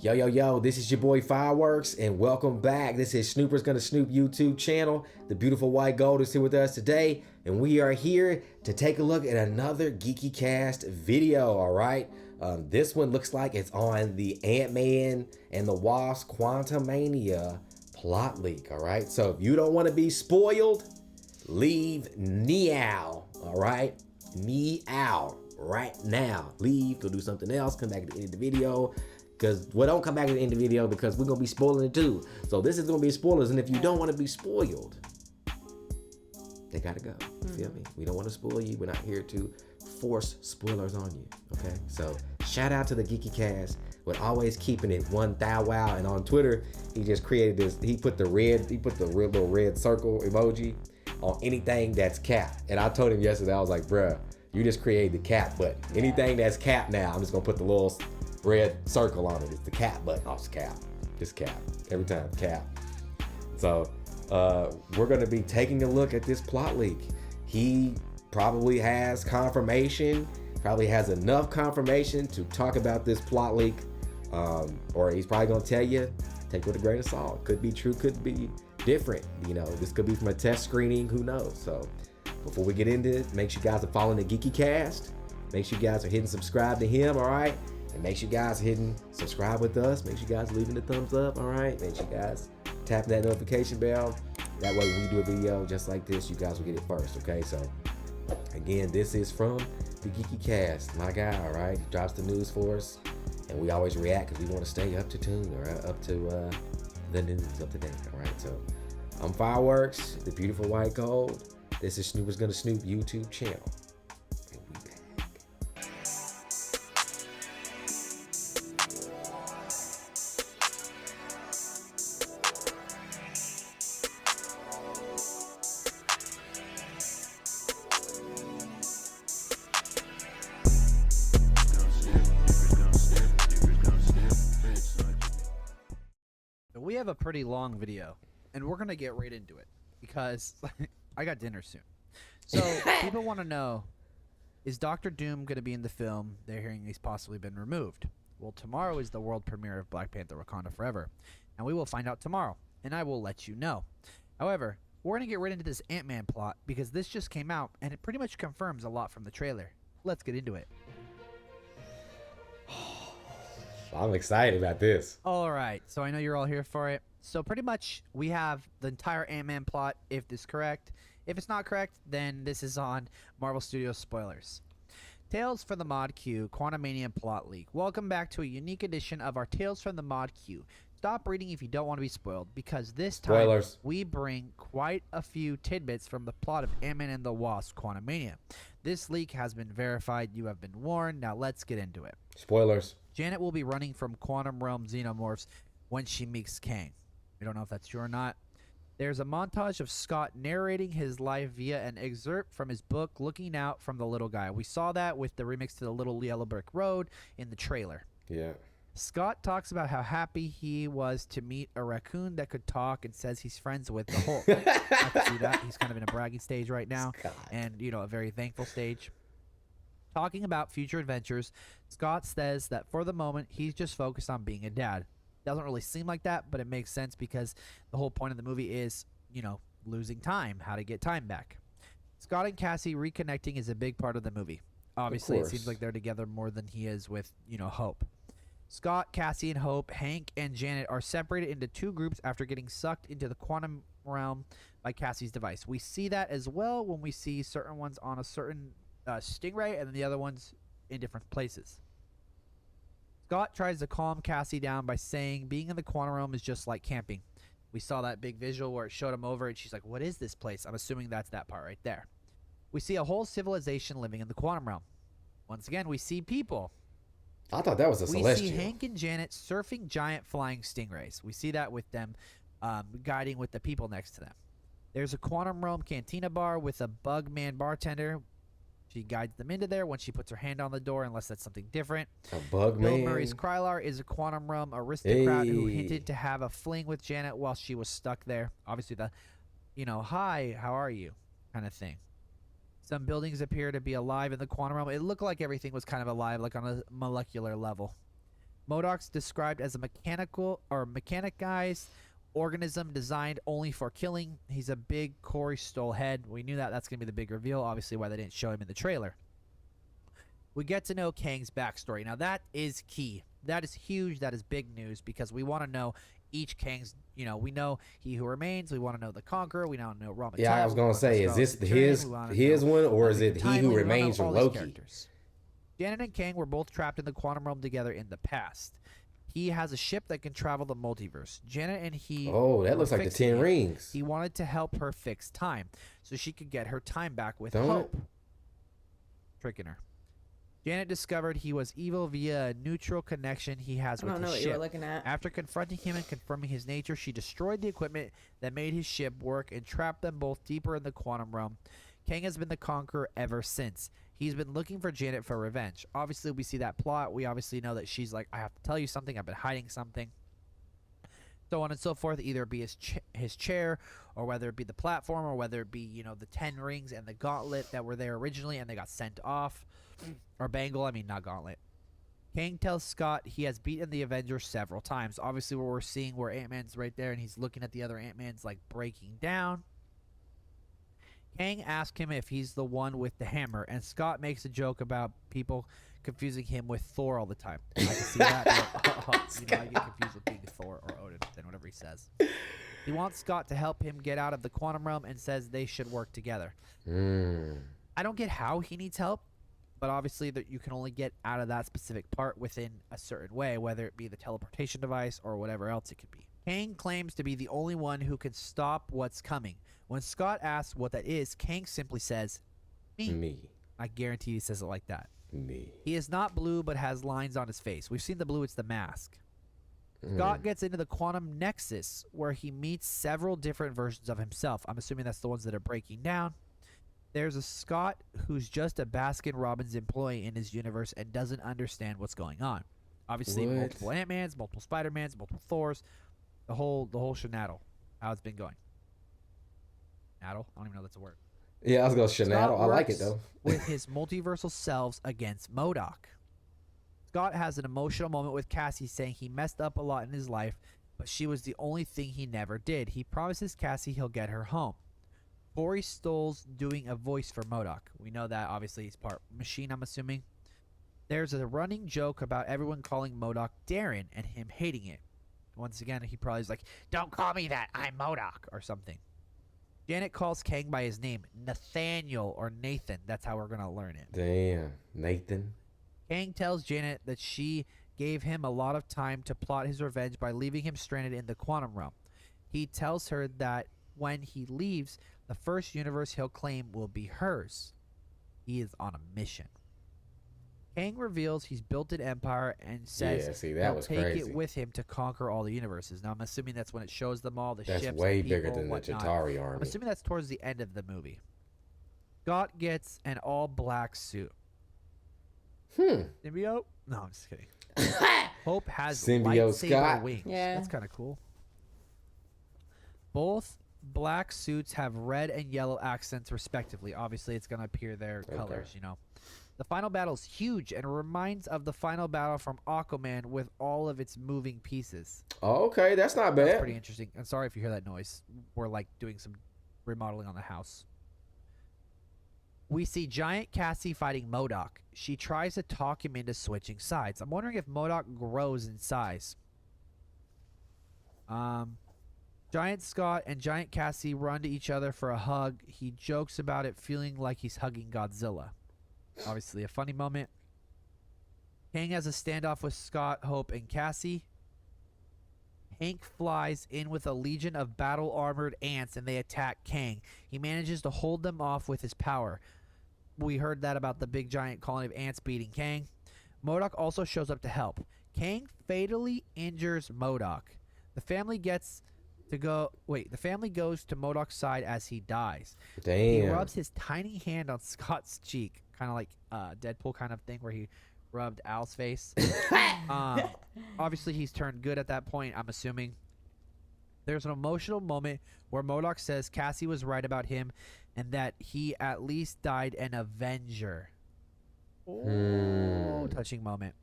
Yo, yo, yo, this is your boy Fireworks, and welcome back. This is Snooper's Gonna Snoop YouTube channel. The beautiful white gold is here with us today, and we are here to take a look at another Geeky Cast video, all right? This one looks like it's on the Antman and the Wasp Quantumania plot leak, all right? So if you don't want to be spoiled, leave now, all right? Meow right now. Leave, go do something else, come back at the end of the video. Because, well, don't come back at the end of the video because we're going to be spoiling it too. So this is going to be spoilers. And if you don't want to be spoiled, they got to go. You feel me? We don't want to spoil you. We're not here to force spoilers on you. Okay? So shout out to the Geeky Cast with always keeping it one thou wow. And on Twitter, he just created this. He put the real little red circle emoji on anything that's cap. And I told him yesterday, I was like, bruh, you just created the cap button. Anything that's cap now, I'm just going to put the little red circle on it. It's the cap button. Oh, it's cap. It's cap. Every time, cap. So we're going to be taking a look at this plot leak. He probably has confirmation, probably has enough confirmation to talk about this plot leak. Or he's probably going to tell you, take it with a grain of salt. Could be true, could be different. You know, this could be from a test screening, who knows? So before we get into it, make sure you guys are following the Geeky Cast. Make sure you guys are hitting subscribe to him, all right? And make sure you guys hitting subscribe with us. Make sure you guys leaving the thumbs up, all right? Make sure you guys tapping that notification bell. That way when we do a video just like this, you guys will get it first, okay? So, again, this is from the Geeky Cast, my guy, all right? He drops the news for us, and we always react because we want to stay up to tune, all right? Up to the news, up to date, all right? So, I'm Fireworks, the beautiful white gold. This is Snooper's Gonna Snoop YouTube channel. We have a pretty long video, and we're gonna get right into it because I got dinner soon. So people want to know, is Doctor Doom gonna be in the film? They're hearing he's possibly been removed. Well, tomorrow is the world premiere of Black Panther: Wakanda Forever, and we will find out tomorrow, and I will let you know. However, we're gonna get right into this Ant-Man plot because this just came out, and it pretty much confirms a lot from the trailer. Let's get into it. I'm excited about this. All right, so I know you're all here for it. So pretty much we have the entire Ant-Man plot, if this is correct. If it's not correct, then this is on Marvel Studios spoilers. Tales from the Mod Q Quantumania plot leak. Welcome back to a unique edition of our Tales from the Mod Q. Stop reading if you don't want to be spoiled, because this time Spoilers. we bring quite a few tidbits from the plot of Ant-Man and the Wasp Quantumania. This leak has been verified. You have been warned. Now let's get into it. Spoilers. Janet will be running from Quantum Realm Xenomorphs when she meets Kang. We don't know if that's true or not. There's a montage of Scott narrating his life via an excerpt from his book, Looking Out from the Little Guy. We saw that with the remix to the Little Yellow Brick Road in the trailer. Yeah. Scott talks about how happy he was to meet a raccoon that could talk and says he's friends with the Hulk. I can see that. He's kind of in a bragging stage right now. Scott. And, you know, a very thankful stage. Talking about future adventures, Scott says that for the moment, he's just focused on being a dad. Doesn't really seem like that, but it makes sense because the whole point of the movie is, you know, losing time, how to get time back. Scott and Cassie reconnecting is a big part of the movie. Obviously, it seems like they're together more than he is with, you know, Hope. Scott, Cassie, and Hope, Hank, and Janet are separated into two groups after getting sucked into the quantum realm by Cassie's device. We see that as well when we see certain ones on a certain stingray and then the other ones in different places. Scott tries to calm Cassie down by saying being in the quantum realm is just like camping. We saw that big visual where it showed him over and she's like, what is this place? I'm assuming that's that part right there. We see a whole civilization living in the quantum realm. Once again, we see people. I thought that was a celestial. We see Hank and Janet surfing giant flying stingrays. We see that with them guiding with the people next to them. There's a quantum realm cantina bar with a bug man bartender. She guides them into there when she puts her hand on the door, unless that's something different. A bug Bill man. Murray's Krylar is a quantum realm aristocrat who hinted to have a fling with Janet while she was stuck there. Obviously the, you know, hi, how are you kind of thing. Some buildings appear to be alive in the quantum realm. It looked like everything was kind of alive, like on a molecular level. MODOK's described as a mechanized organism designed only for killing. He's a big Corey Stoll head. We knew that. That's going to be the big reveal. Obviously, why they didn't show him in the trailer. We get to know Kang's backstory. Now, that is key. That is huge. That is big news because we want to know each Kang's, we know He Who Remains. We want to know the Conqueror. We now know Rama. Yeah, I was going to say, is this his one or is it He Who Remains from Loki? Janet and Kang were both trapped in the quantum realm together in the past. He has a ship that can travel the multiverse. Janet and he. Oh, that looks like the 10 Rings. He wanted to help her fix time so she could get her time back with hope. Tricking her. Janet discovered he was evil via a neutral connection he has with his ship. I don't know what you were looking at. After confronting him and confirming his nature, she destroyed the equipment that made his ship work and trapped them both deeper in the quantum realm. Kang has been the Conqueror ever since. He's been looking for Janet for revenge. Obviously, we see that plot. We obviously know that she's like, I have to tell you something. I've been hiding something. So on and so forth. Either it be his chair, or whether it be the platform, or whether it be, the 10 rings and the gauntlet that were there originally and they got sent off. Or bangle, not gauntlet. Kang tells Scott he has beaten the Avengers several times. Obviously, what we're seeing where Ant-Man's right there and he's looking at the other Ant-Man's like breaking down. Kang asks him if he's the one with the hammer, and Scott makes a joke about people confusing him with Thor all the time. I can see that. I get confused with being Thor or Odin, then whatever he says. He wants Scott to help him get out of the quantum realm and says they should work together. I don't get how he needs help, but obviously that you can only get out of that specific part within a certain way, whether it be the teleportation device or whatever else it could be. Kang claims to be the only one who can stop what's coming. When Scott asks what that is, Kang simply says, Me. I guarantee he says it like that. Me. He is not blue, but has lines on his face. We've seen the blue, it's the mask. Scott gets into the quantum nexus, where he meets several different versions of himself. I'm assuming that's the ones that are breaking down. There's a Scott who's just a Baskin-Robbins employee in his universe and doesn't understand what's going on. Obviously, multiple Ant-Mans, multiple Spider-Mans, multiple Thors, the whole shenaddle, how it's been going. Naddle? I don't even know that's a word. Yeah, I was going to shenaddle. I like it, though. With his multiversal selves against MODOK. Scott has an emotional moment with Cassie saying he messed up a lot in his life, but she was the only thing he never did. He promises Cassie he'll get her home. Corey Stoll's doing a voice for MODOK. We know that, obviously, he's part machine, I'm assuming. There's a running joke about everyone calling MODOK Darren and him hating it. Once again, he probably is like, don't call me that, I'm MODOK, or something. Janet calls Kang by his name, Nathaniel or Nathan. That's how we're going to learn it. Damn, Nathan. Kang tells Janet that she gave him a lot of time to plot his revenge by leaving him stranded in the quantum realm. He tells her that when he leaves, the first universe he'll claim will be hers. He is on a mission. Kang reveals he's built an empire and says he'll take it with him to conquer all the universes. Now, I'm assuming that's when it shows them all, the ships. That's way bigger than the Chitauri army. I'm assuming that's towards the end of the movie. Scott gets an all-black suit. Symbiote? No, I'm just kidding. Hope has lightsaber wings. Yeah. That's kind of cool. Both black suits have red and yellow accents, respectively. Obviously, it's going to appear their colors, The final battle is huge and reminds of the final battle from Aquaman with all of its moving pieces. Oh, okay, that's not bad. That's pretty interesting. I'm sorry if you hear that noise. We're like doing some remodeling on the house. We see Giant Cassie fighting MODOK. She tries to talk him into switching sides. I'm wondering if MODOK grows in size. Giant Scott and Giant Cassie run to each other for a hug. He jokes about it feeling like he's hugging Godzilla. Obviously a funny moment. Kang has a standoff with Scott, Hope, and Cassie. Hank flies in with a legion of battle-armored ants and they attack Kang. He manages to hold them off with his power. We heard that about the big giant colony of ants beating Kang. MODOK also shows up to help. Kang fatally injures MODOK. The family goes to MODOK's side as he dies. Damn. He rubs his tiny hand on Scott's cheek, kind of like Deadpool kind of thing where he rubbed Al's face. Obviously, he's turned good at that point, I'm assuming. There's an emotional moment where MODOK says Cassie was right about him and that he at least died an Avenger. Oh, touching moment.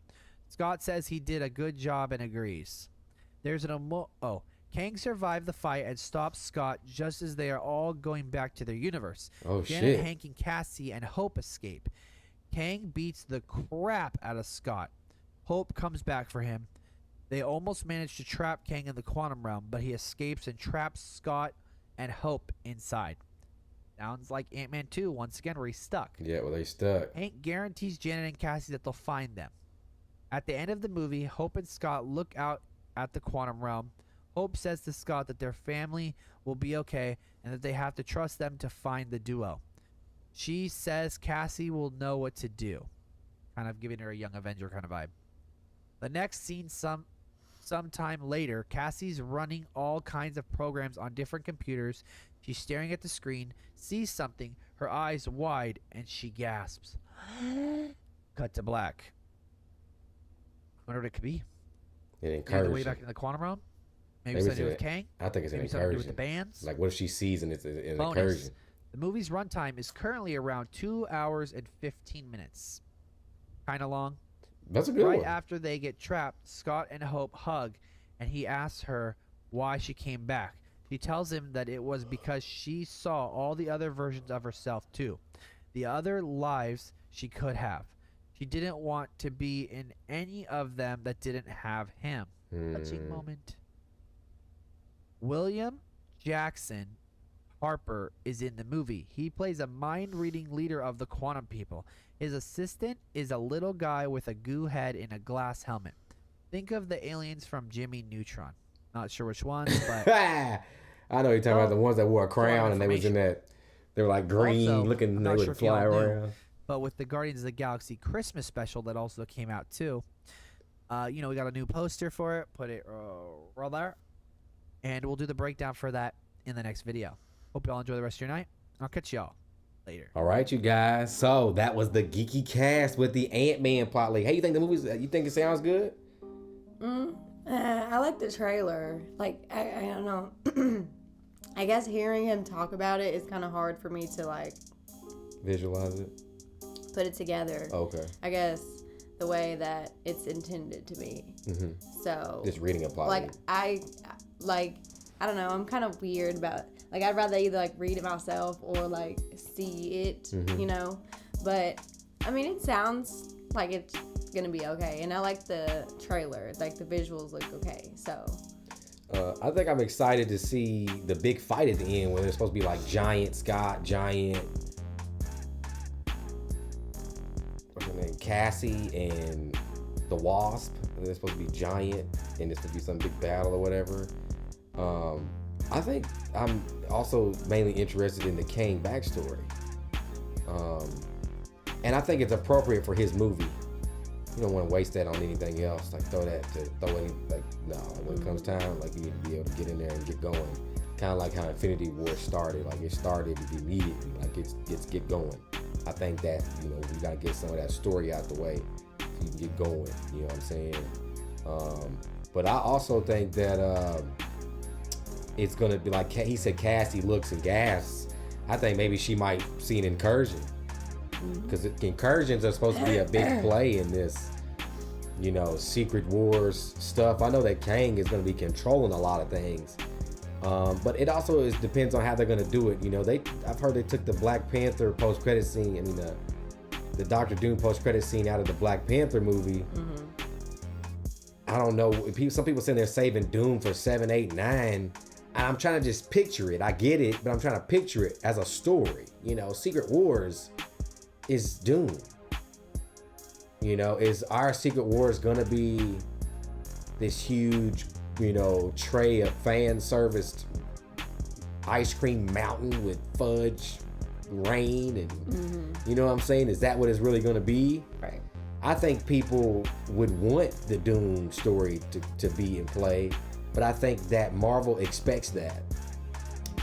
Scott says he did a good job and agrees. There's an Kang survived the fight and stops Scott just as they are all going back to their universe. Oh, Janet, shit. Hank, and Cassie and Hope escape. Kang beats the crap out of Scott. Hope comes back for him. They almost manage to trap Kang in the quantum realm, but he escapes and traps Scott and Hope inside. Sounds like Ant-Man 2 once again, where he's stuck. Yeah, well, they stuck. Hank guarantees Janet and Cassie that they'll find them. At the end of the movie, Hope and Scott look out at the quantum realm. Hope says to Scott that their family will be okay and that they have to trust them to find the duo. She says Cassie will know what to do, kind of giving her a young Avenger kind of vibe. The next scene, sometime later, Cassie's running all kinds of programs on different computers. She's staring at the screen, sees something, her eyes wide, and she gasps. Cut to black. Wonder what it could be. It Maybe encouraged. the way back in the quantum realm. Maybe Maybe something to do it's with Kang. I think it's an Maybe something to do with incursion. the bands. Like, what if she sees and it's an Bonus. incursion? The movie's runtime is currently around 2 hours and 15 minutes. Kind of long. That's a good Right one. after they get trapped, Scott and Hope hug, and he asks her why she came back. She tells him that it was because she saw all the other versions of herself too, the other lives she could have. She didn't want to be in any of them that didn't have him. Touching moment. William Jackson Harper is in the movie. He plays a mind-reading leader of the quantum people. His assistant is a little guy with a goo head in a glass helmet. Think of the aliens from Jimmy Neutron. Not sure which ones, but I know you're talking about the ones that wore a crown and they was in that. They were like green Also, looking. I'm And not they sure would if y'all fly knew, around. but with the Guardians of the Galaxy Christmas special that also came out too. We got a new poster for it. Put it right there. And we'll do the breakdown for that in the next video. Hope y'all enjoy the rest of your night. I'll catch y'all later. All right, you guys. So that was the geeky cast with the Ant-Man plot. Like, hey, you think the movie's? You think it sounds good? I like the trailer. Like, I don't know. I guess hearing him talk about it is kind of hard for me to, like, Visualize it. put it together. Okay. I guess the way that it's intended to be. So, Just reading a plot. like, I don't know. I'm kind of weird about, like, I'd rather either, like, read it myself or, like, see it, you know? But, I mean, it sounds like it's gonna be okay. And I like the trailer. Like, the visuals look okay. So, I think I'm excited to see the big fight at the end where there's supposed to be like Giant Scott, Giant what's her name, Cassie, and the Wasp. And they're supposed to be giant, and it's supposed to be some big battle or whatever. I think I'm also mainly interested in the Kang backstory, and I think it's appropriate for his movie. You don't want to waste that on anything else. Like throw any, like, no, when it comes time, like, you need to be able to get in there and get going. Kind of like how Infinity War started. Like, it started immediately. Like, it's get going. I think that, we got to get some of that story out the way so you can get going. You know what I'm saying? But I also think that it's going to be like he said, Cassie looks and gasps. I think maybe she might see an incursion. Because incursions are supposed to be a big play in this, Secret Wars stuff. I know that Kang is going to be controlling a lot of things. But it also depends on how they're going to do it. I've heard they took the Black Panther post-credit scene, the Doctor Doom post-credit scene out of the Black Panther movie. I don't know. Some people saying they're saving Doom for 7, 8, 9. I'm trying to just picture it. I get it, but I'm trying to picture it as a story. Secret Wars is Doom. Is our Secret Wars gonna be this huge, tray of fan serviced ice cream mountain with fudge rain and you know what I'm saying? Is that what it's really gonna be? right. I think people would want the Doom story to be in play, but I think that Marvel expects that.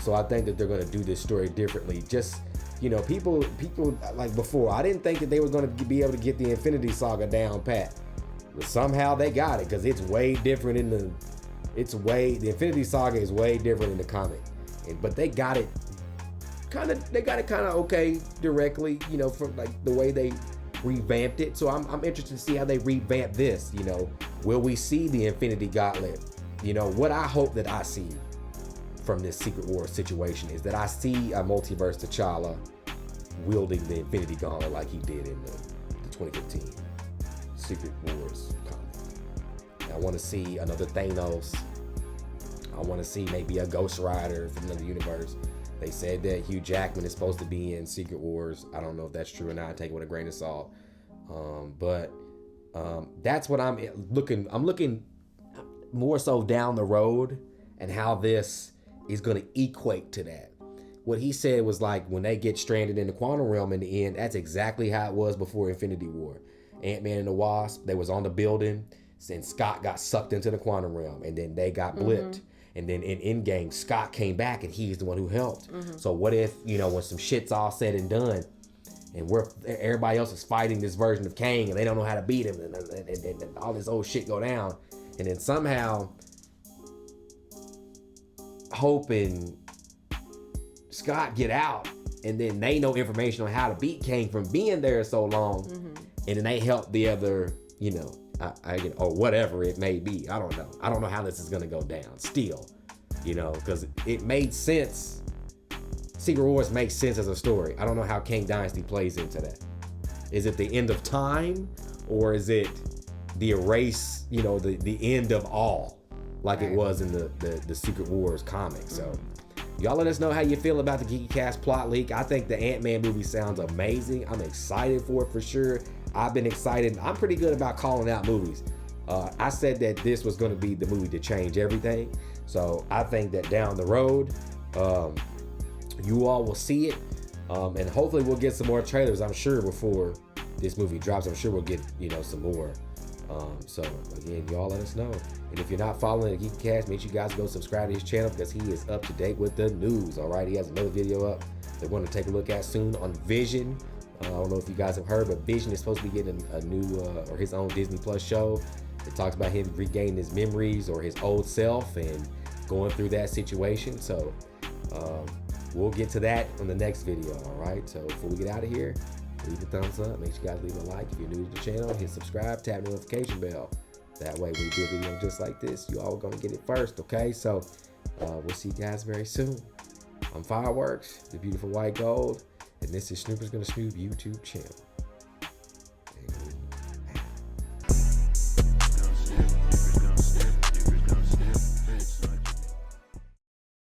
So I think that they're gonna do this story differently. Just people like before, I didn't think that they were going to be able to get the Infinity Saga down pat. But somehow they got it, because it's way different the Infinity Saga is way different in the comic. But they got it kind of okay directly, from like the way they revamped it. So I'm interested to see how they revamp this. You know, will we see the Infinity Gauntlet? You know, what I hope that I see from this Secret Wars situation is that I see a multiverse T'Challa wielding the Infinity Gauntlet like he did in the 2015 Secret Wars comic. I want to see another Thanos. I want to see maybe a Ghost Rider from another universe. They said that Hugh Jackman is supposed to be in Secret Wars. I don't know if that's true or not. Take it with a grain of salt. But that's what I'm looking. I'm looking more so down the road and how this is going to equate to that. What he said was like when they get stranded in the quantum realm in the end, that's exactly how it was before Infinity War. Ant-Man and the Wasp, they was on the building, and Scott got sucked into the quantum realm, and then they got blipped. And then in Endgame, Scott came back, and he's the one who helped. So what if, you know, when some shit's all said and done, and everybody else is fighting this version of Kang, and they don't know how to beat him, and all this old shit go down, and then somehow Hope and Scott get out, and then they know information on how to beat Kang from being there so long, and then they help the other, you know, or whatever it may be. I don't know. I don't know how this is gonna go down still, you know, because it made sense. Secret Wars makes sense as a story. I don't know how Kang Dynasty plays into that. Is it the end of time, or is it the erase, you know, the end of all, like it was in the Secret Wars comic? So y'all let us know how you feel about the Geeky Cast plot leak. I think the Ant-Man movie sounds amazing. I'm excited for it for sure. I've been excited. I'm pretty good about calling out movies. I said that this was going to be the movie to change everything. So I think that down the road, you all will see it. And hopefully we'll get some more trailers, I'm sure, before this movie drops. I'm sure we'll get, you know, some more. So again, y'all let us know. And if you're not following the Geeky Cast, make sure you guys go subscribe to his channel because he is up to date with the news. All right, he has another video up that we're going to take a look at soon on Vision. I don't know if you guys have heard, but Vision is supposed to be getting a new or his own Disney Plus show. It talks about him regaining his memories or his old self and going through that situation. So we'll get to that on the next video. All right. So before we get out of here, leave a thumbs up. Make sure you guys leave a like if you're new to the channel. Hit subscribe. Tap the notification bell. That way, when we do a video just like this, you all are gonna get it first. Okay. So we'll see you guys very soon. I'm Fireworks, the beautiful white gold. And this is Snoopers Gonna Snoop YouTube channel.